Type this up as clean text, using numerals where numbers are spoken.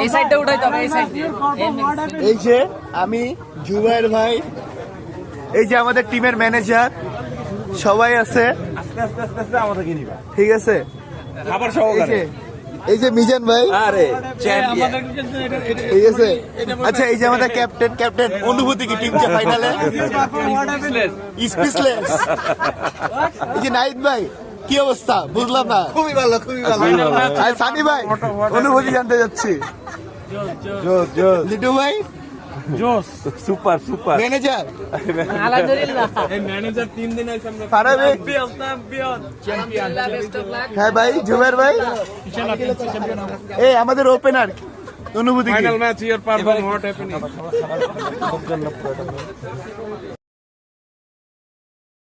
এই সাইডটা উঠাই তবে এই সাইড দিয়ে। এই যে আমি জুবাইর ভাই, এই যে আমাদের টিমের ম্যানেজার সবাই আছে, ঠিক আছে। এই যে মিজান ভাই, ঠিক আছে। আচ্ছা এই যে আমাদের ক্যাপ্টেন অনুভূতি কি টিম যে ফাইনালে স্পিচলেস। এই যে নাইদ ভাই, কি অবস্থা বুঝলাম না। খুবই ভালো। আর সানি ভাই অনুভূতি জানতে যাচ্ছি। লিটু ভাই সুপার ম্যানেজার, আলহামদুলিল্লাহ ফারাবি, হ্যাঁ ভাই জুবাইর ভাই, এই আমাদের ওপেনার অনুভূতি কি? Final match year perform what happening